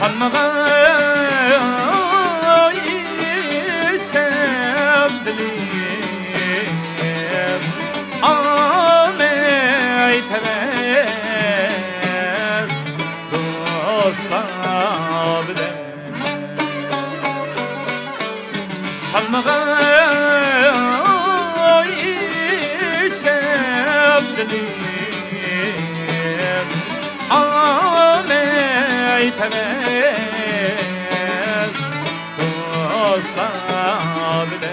Kanmağa isem dilim Amey tevez dosta bile Kanmağa isem dilim Amey tevez dosta bile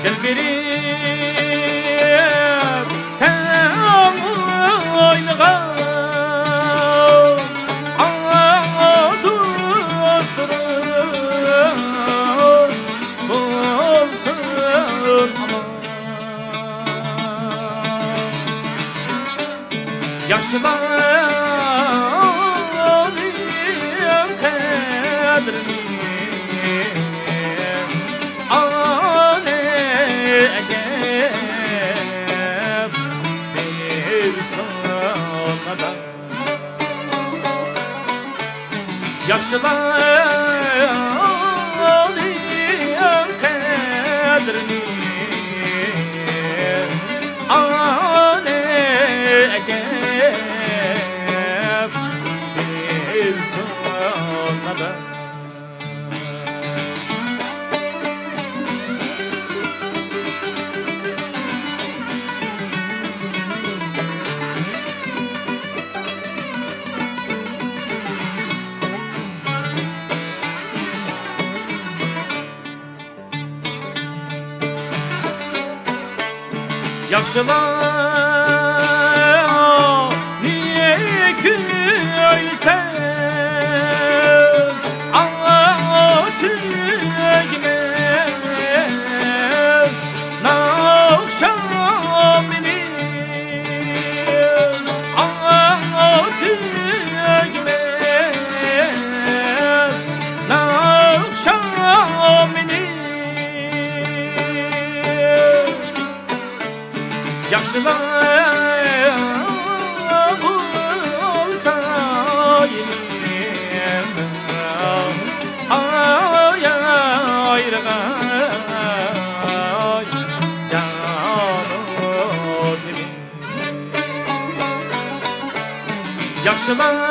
Gel benim tam oynağa dostlarım olsun aman Yaşlarım kadrini Yaşlarım kadrini ane ecep bir sonada Yaxşılar niye köysen Allah tügmez Nakşam benim Allah tügmez Nakşam benim Yaşlar olsa yenim ay ayrıgay canım Yaşlar